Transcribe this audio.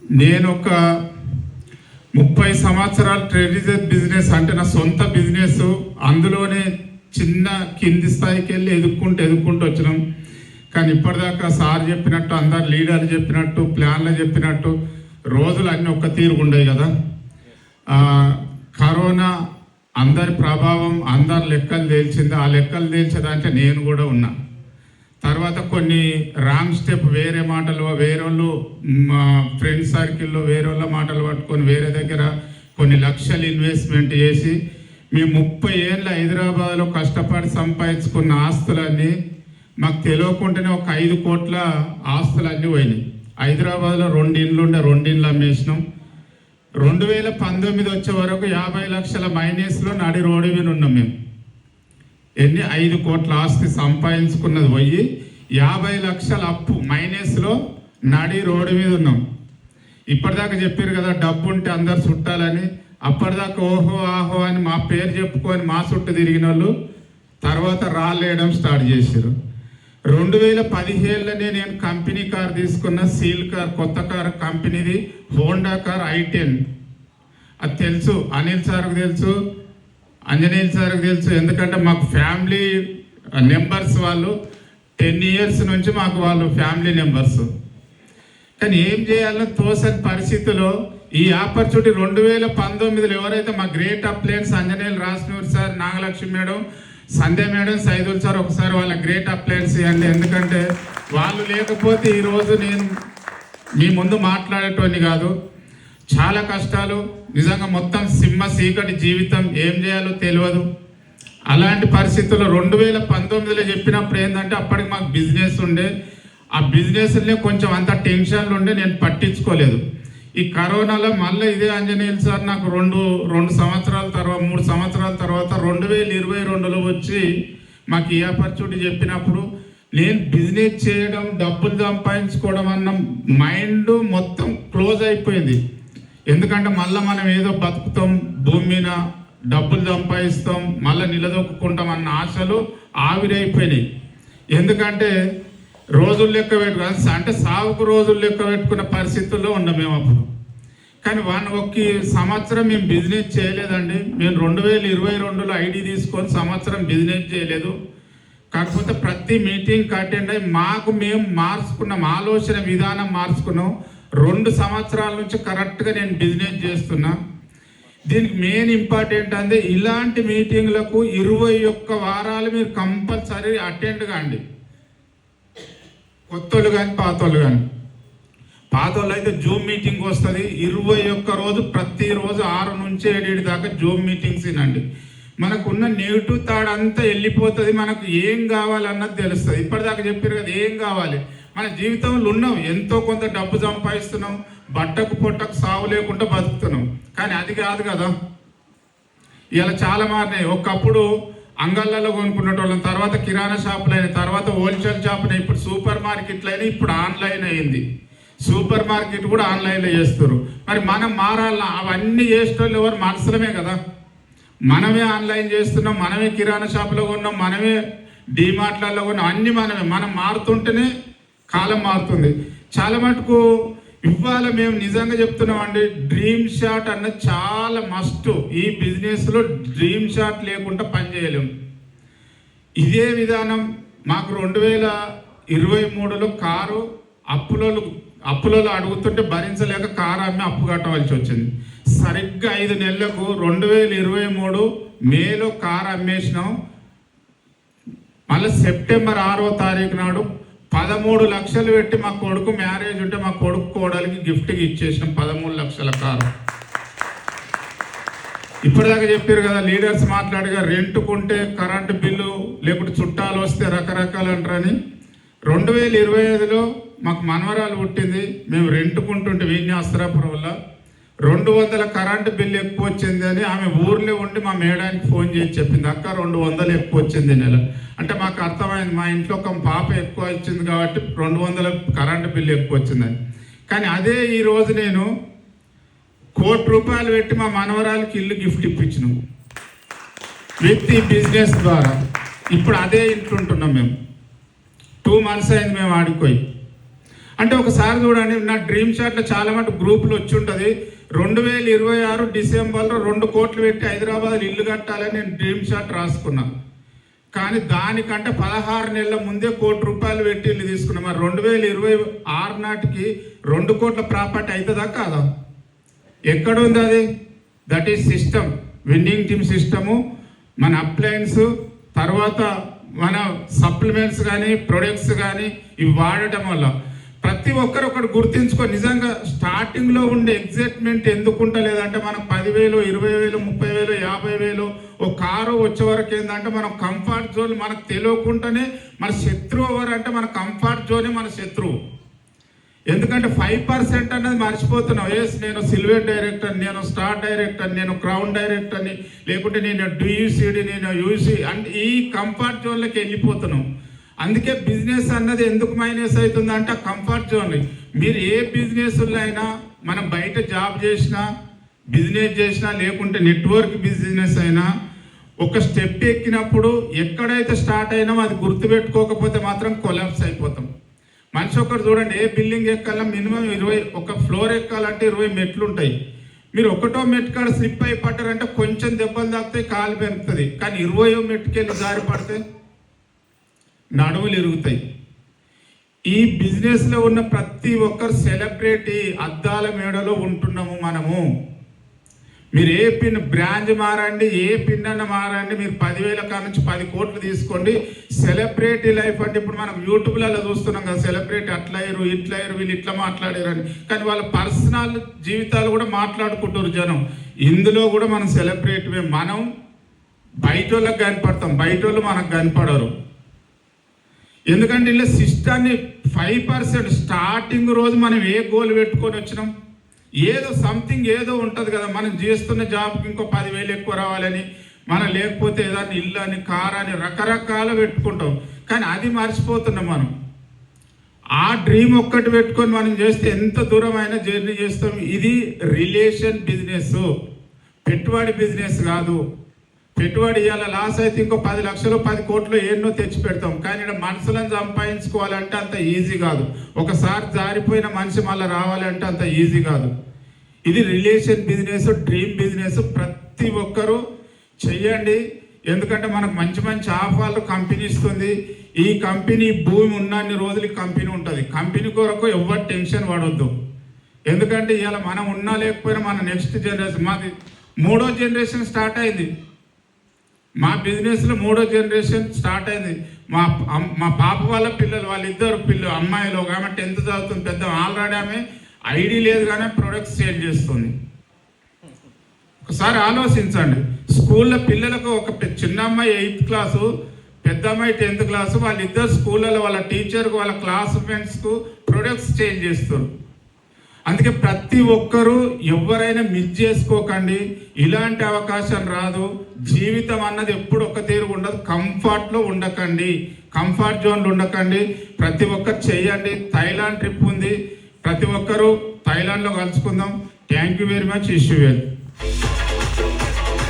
నేను ఒక 30 సంవత్సరాలు ట్రెడిషనల్ బిజినెస్ అంటే నా సొంత బిజినెస్, అందులోనే చిన్న కింది స్థాయికి వెళ్ళి ఎదుక్కుంటూ వచ్చినాం. కానీ ఇప్పటిదాకా సార్ చెప్పినట్టు, అందరు లీడర్లు చెప్పినట్టు, ప్లాన్లు చెప్పినట్టు రోజులు అన్నీ ఒక్క తీరుగా ఉండవు కదా. కరోనా అందరి ప్రభావం, అందరి లెక్కలు తేల్చింది. ఆ లెక్కలు తేల్చేదాంట్లో నేను కూడా ఉన్నా. తర్వాత కొన్ని రాంగ్ స్టెప్, వేరే మాటలు, వేరే వాళ్ళు ఫ్రెండ్ సర్కిల్లో వేరే వాళ్ళ మాటలు పట్టుకొని వేరే దగ్గర కొన్ని లక్షలు ఇన్వెస్ట్మెంట్ చేసి మేము 30 ఏళ్ళ హైదరాబాద్లో కష్టపడి సంపాదించుకున్న ఆస్తులన్నీ మాకు తెలియకుండానే ఒక 5 కోట్ల ఆస్తులన్నీ పోయినాయి. హైదరాబాద్లో 2 ఇండ్లు ఉండే, 2 ఇండ్లు అమ్మేసినాం. 2019 వచ్చే వరకు 50 లక్షల మైనస్లో నడి రోడ్డు మీద ఉన్నాం మేము. 5 కోట్ల ఆస్తి సంపాదించుకున్నది పోయి 50 లక్షల అప్పు మైనస్లో నడి రోడ్డు మీద ఉన్నాం. ఇప్పటిదాకా చెప్పారు కదా డబ్బు ఉంటే అందరు చుట్టాలని. అప్పటిదాకా ఓహో ఆహో అని మా పేరు చెప్పుకొని మా చుట్టూ తిరిగిన వాళ్ళు తర్వాత రాలేయడం స్టార్ట్ చేశారు. 2017లోనే నేను కంపెనీ కార్ తీసుకున్న, సీల్ కార్, కొత్త కార్ కంపెనీది, హోండా కార్ i10. అది తెలుసు, అనిల్ సార్కు తెలుసు, అంజనేయులు సార్కి తెలుసు. ఎందుకంటే మాకు ఫ్యామిలీ నెంబర్స్, వాళ్ళు 10 ఇయర్స్ నుంచి మాకు వాళ్ళు ఫ్యామిలీ నెంబర్స్. కానీ ఏం చేయాలో తోసని పరిస్థితిలో ఈ ఆపర్చునిటీ 2019లో ఎవరైతే మా great appliances Anjaneyulu, Rajanur sir, Nagalakshmi madam, Sandhya madam, Saidul sir, ఒకసారి వాళ్ళ గ్రేట్ అప్లయన్స్ ఇవ్వండి. ఎందుకంటే వాళ్ళు లేకపోతే ఈరోజు నేను మీ ముందు మాట్లాడేటోని కాదు. చాలా కష్టాలు, నిజంగా మొత్తం సింహ చీకటి జీవితం, ఏం చేయాలో తెలియదు. అలాంటి పరిస్థితుల్లో 2019లో చెప్పినప్పుడు ఏంటంటే అప్పటికి మాకు బిజినెస్ ఉండే, ఆ బిజినెస్లే కొంచెం అంత టెన్షన్లు ఉండే, నేను పట్టించుకోలేదు. ఈ కరోనాలో మళ్ళీ ఇదే అంజనేయులు సార్ నాకు 2 సంవత్సరాల తర్వాత, 3 సంవత్సరాల తర్వాత 2022లో వచ్చి మాకు ఈ ఆపర్చునిటీ చెప్పినప్పుడు నేను బిజినెస్ చేయడం, డబ్బులు సంపాదించుకోవడం అన్న మైండ్ మొత్తం క్లోజ్ అయిపోయింది. ఎందుకంటే మళ్ళీ మనం ఏదో బతుకుతాం, భూమి మీద డబ్బులు సంపాదిస్తాం, మళ్ళీ నిలదొక్కుంటాం అన్న ఆశలు ఆవిరైపోయినాయి. ఎందుకంటే రోజులు లెక్క పెట్టుకుని, అంటే సాగుకు రోజులు లెక్క పెట్టుకున్న పరిస్థితుల్లో ఉన్నాం మేము అప్పుడు. కానీ 1 సంవత్సరం మేము బిజినెస్ చేయలేదండి. మేము 2022లో ఐడి తీసుకొని సంవత్సరం బిజినెస్ చేయలేదు. కాకపోతే ప్రతి మీటింగ్కి అటెండ్ అయ్యి మేము మార్చుకున్నాం, ఆలోచన విధానం మార్చుకున్నాం. 2 సంవత్సరాల నుంచి కరెక్ట్గా నేను బిజినెస్ చేస్తున్నా. దీనికి మెయిన్ ఇంపార్టెంట్ అంటే ఇలాంటి మీటింగ్లకు 21 వారాలు మీరు కంపల్సరీ అటెండ్ కాండి. కొత్తోళ్ళు కానీ పాతోళ్ళు కానీ. పాతోళ్ళు అయితే జూమ్ మీటింగ్ వస్తుంది 21 రోజు, ప్రతిరోజు 6 నుంచి 7 దాకా జూమ్ మీటింగ్స్ వినండి. మనకున్న నెగిటివ్ థాట్ అంతా వెళ్ళిపోతుంది. మనకు ఏం కావాలన్నది తెలుస్తుంది. ఇప్పటిదాకా చెప్పారు కదా ఏం కావాలి. మన జీవితంలో ఉన్నాం, ఎంతో కొంత డబ్బు సంపాదిస్తున్నాం, బట్టకు పొట్టకు సావు లేకుండా బతుకుతున్నాం. కానీ అది కాదు కదా. ఇలా చాలా మారినాయి. ఒకప్పుడు అంగళ్ళలో కొనుక్కునేటోళ్ళం, తర్వాత కిరాణా షాపులు అయినాయి, తర్వాత హోల్సేల్ షాపులు అయినాయి, ఇప్పుడు సూపర్ మార్కెట్లు అయినాయి, ఇప్పుడు ఆన్లైన్ అయింది. సూపర్ మార్కెట్ కూడా ఆన్లైన్లో చేస్తారు. మరి మనం మారాలన్నా? అవన్నీ చేసేటోళ్ళు ఎవరు? మనసులమే కదా. మనమే ఆన్లైన్ చేస్తున్నాం, మనమే కిరాణా షాపులో కొన్నాం, మనమే డిమార్ట్లలో కొన్నాం, అన్నీ మనం మారుతుంటేనే కాలం మారుతుంది. చాలా మటుకు ఇవాళ మేము నిజంగా చెప్తున్నామండి, డ్రీమ్ షాట్ అన్నది చాలా మస్ట్. ఈ బిజినెస్లో డ్రీమ్ షాట్ లేకుండా పనిచేయలేము. ఇదే విధానం మాకు 2023లో కారు అప్పులలో అడుగుతుంటే భరించలేక కారు అమ్మి అప్పు కట్టవలసి వచ్చింది. సరిగ్గా 5 నెలలకు 2023 మేలో కారు అమ్మేసినాం. మళ్ళీ సెప్టెంబర్ 6వ తారీఖు నాడు 13 లక్షలు పెట్టి మా కొడుకు మ్యారేజ్ ఉంటే మా కొడుకు కోడలికి గిఫ్ట్కి ఇచ్చేసినాం 13 లక్షల కారు. ఇప్పటిదాకా చెప్పారు కదా లీడర్స్ మాట్లాడగా, రెంట్కుంటే కరెంటు బిల్లు లేకుంటే చుట్టాలు వస్తే రకరకాలు అంటారని. 2025లో మాకు మనవరాలు పుట్టింది. మేము రెంట్కుంటుంటే విన్యాస్త్రాపురం వల్ల 200 కరెంటు బిల్లు ఎక్కువ వచ్చింది అని ఆమె ఊర్లో ఉండి మా మేడానికి ఫోన్ చేసి చెప్పింది, అక్క 200 ఎక్కువ వచ్చింది నెల. అంటే మాకు అర్థమైంది, మా ఇంట్లో ఒక పాప ఎక్కువ ఇచ్చింది కాబట్టి 200 కరెంటు బిల్లు ఎక్కువ వచ్చిందని. కానీ అదే ఈరోజు నేను ₹1 కోటి పెట్టి మా మనవరాలకి ఇల్లు గిఫ్ట్ ఇప్పించినాం విత్ ఈ బిజినెస్ ద్వారా. ఇప్పుడు అదే ఇంట్లో ఉంటున్నాం మేము. 2 months అయింది మేము ఆడిపోయి. అంటే ఒకసారి చూడండి, నా డ్రీమ్ షాట్లో చాలా మటు గ్రూపులు వచ్చి ఉంటుంది. 2026 డిసెంబర్లో 2 కోట్లు పెట్టి హైదరాబాద్ ఇల్లు కట్టాలని నేను డ్రీమ్ షాట్ రాసుకున్నా. కానీ దానికంటే 16 నెలల ముందే ₹1 కోటి పెట్టి ఇల్లు తీసుకున్నాం. మరి 2026 నాటికి 2 కోట్ల ప్రాపర్టీ అవుతుందా కాదా? ఎక్కడుంది అది? That is system, winning team system. మన అప్లయన్స్ తర్వాత మన సప్లిమెంట్స్ కానీ ప్రొడక్ట్స్ కానీ ఇవి వాడటం వల్ల ప్రతి ఒక్కరు ఒకటి గుర్తించుకో. నిజంగా స్టార్టింగ్లో ఉండే ఎగ్జైట్మెంట్ ఎందుకు ఉంటలేదంటే మనకు 10,000, 20,000, 30,000, 50,000 ఒక కారు వచ్చే వరకు ఏంటంటే మనం కంఫర్ట్ జోన్ మనకు తెలియకుండానే మన శత్రువు ఎవరు అంటే మన కంఫర్ట్ జోనే మన శత్రువు. ఎందుకంటే 5% అనేది మర్చిపోతున్నావు. నేను సిల్వర్ డైరెక్టర్, నేను స్టార్ డైరెక్టర్, నేను క్రౌన్ డైరెక్టర్ని, లేకుంటే నేను డియూసీడి, నేను యూసీ అంటే ఈ కంఫర్ట్ జోన్లోకి వెళ్ళిపోతున్నాం. అందుకే బిజినెస్ అన్నది ఎందుకు మైనస్ అవుతుంది అంటే ఆ కంఫర్ట్ జోన్. మీరు ఏ బిజినెస్లో అయినా మనం బయట జాబ్ చేసినా, బిజినెస్ చేసినా, లేకుంటే నెట్వర్క్ బిజినెస్ అయినా ఒక స్టెప్ ఎక్కినప్పుడు ఎక్కడైతే స్టార్ట్ అయినామో అది గుర్తుపెట్టుకోకపోతే మాత్రం కొలాప్స్ అయిపోతాం. మనిషి ఒకటి చూడండి, ఏ బిల్డింగ్ ఎక్కాలా మినిమం 20, ఒక ఫ్లోర్ ఎక్కాలంటే 20 మెట్లు ఉంటాయి. మీరు ఒకటో మెట్టు కాడ స్లిప్ అయి పట్టారంటే కొంచెం దెబ్బలు తాకుతాయి, కాలు పెరుగుతుంది. కానీ 20వ మెట్టుకెళ్ళి జారి పడితే నడుములు ఇరుగుతాయి. ఈ బిజినెస్లో ఉన్న ప్రతి ఒక్కరు సెలబ్రిటీ అద్దాల మేడలో ఉంటున్నాము మనము. మీరు ఏ పిన్ బ్రాంచ్ మారండి, ఏ పిన్ అన్న మారండి, మీరు 10,000 కాడ నుంచి 10 కోట్లు తీసుకోండి. సెలబ్రిటీ లైఫ్ అంటే ఇప్పుడు మనం యూట్యూబ్లలో చూస్తున్నాం కదా, సెలబ్రిటీ అట్లా అయ్యారు, ఇట్లా అయ్యారు, వీళ్ళు ఇట్లా మాట్లాడారు అని. కానీ వాళ్ళ పర్సనల్ జీవితాలు కూడా మాట్లాడుకుంటారు జనం. ఇందులో కూడా మనం సెలబ్రిటీ, మనం బయట వాళ్ళకి కనపడతాం, బయట వాళ్ళు మనకు కనపడరు. ఎందుకంటే ఇలా సిస్టాన్ని 5% స్టార్టింగ్ రోజు మనం ఏ గోల్ పెట్టుకొని వచ్చినాం, ఏదో సంథింగ్ ఏదో ఉంటుంది కదా, మనం చేస్తున్న జాబ్కి ఇంకో 10,000 ఎక్కువ రావాలని, మనం లేకపోతే ఏదైనా ఇల్లు అని, కార్ అని రకరకాలు పెట్టుకుంటాం. కానీ అది మర్చిపోతున్నాం మనం. ఆ డ్రీమ్ ఒక్కటి పెట్టుకొని మనం చేస్తే ఎంత దూరమైన జర్నీ చేస్తాం. ఇది రిలేషన్ బిజినెస్, పెట్టుబడి బిజినెస్ కాదు. పెట్టుబడి ఇవాళ లాస్ అయితే ఇంకో 10 లక్షలు 10 కోట్లు ఎన్నో తెచ్చి పెడతాం. కానీ ఇక్కడ మనసులను సంపాదించుకోవాలంటే అంత ఈజీ కాదు. ఒకసారి జారిపోయిన మనిషి మళ్ళీ రావాలంటే అంత ఈజీ కాదు. ఇది రిలేషన్ బిజినెస్, డ్రీమ్ బిజినెస్. ప్రతి ఒక్కరూ చెయ్యండి. ఎందుకంటే మనకు మంచి మంచి ఆఫర్లు కంపెనీ ఇస్తుంది. ఈ కంపెనీ భూమి ఉన్నన్ని రోజులు కంపెనీ ఉంటుంది. కంపెనీ కొరకు ఎవరు టెన్షన్ పడవద్దు. ఎందుకంటే ఇవాళ మనం ఉన్నా లేకపోయినా మన నెక్స్ట్ జనరేషన్, మాది 3వ జనరేషన్ స్టార్ట్ అయింది. మా బిజినెస్లో 3వ జనరేషన్ స్టార్ట్ అయింది. మా పాప వాళ్ళ పిల్లలు, వాళ్ళిద్దరు అమ్మాయిలు, ఒక ఆమె 10th చదువుతుంది, పెద్ద ఆల్రెడీ ఆమె ఐడి లేదు కానీ ప్రొడక్ట్స్ సేల్ చేస్తుంది. ఒకసారి ఆలోచించండి, స్కూల్లో పిల్లలకు ఒక చిన్న అమ్మాయి 8th క్లాసు, పెద్ద అమ్మాయి 10th క్లాసు, వాళ్ళిద్దరు స్కూళ్ళలో వాళ్ళ టీచర్కు, వాళ్ళ క్లాస్మేట్స్కు ప్రొడక్ట్స్ చేంజ్ చేస్తారు. అందుకే ప్రతి ఒక్కరూ ఎవరైనా మిస్ చేసుకోకండి. ఇలాంటి అవకాశం రాదు. జీవితం అన్నది ఎప్పుడు ఒక తీరు ఉండదు. కంఫర్ట్లో ఉండకండి, కంఫర్ట్ జోన్లో ఉండకండి. ప్రతి ఒక్కరు చేయండి. థాయిలాండ్ ట్రిప్ ఉంది, ప్రతి ఒక్కరూ థాయిలాండ్లో కలుసుకుందాం. Thank you very much. Issue well.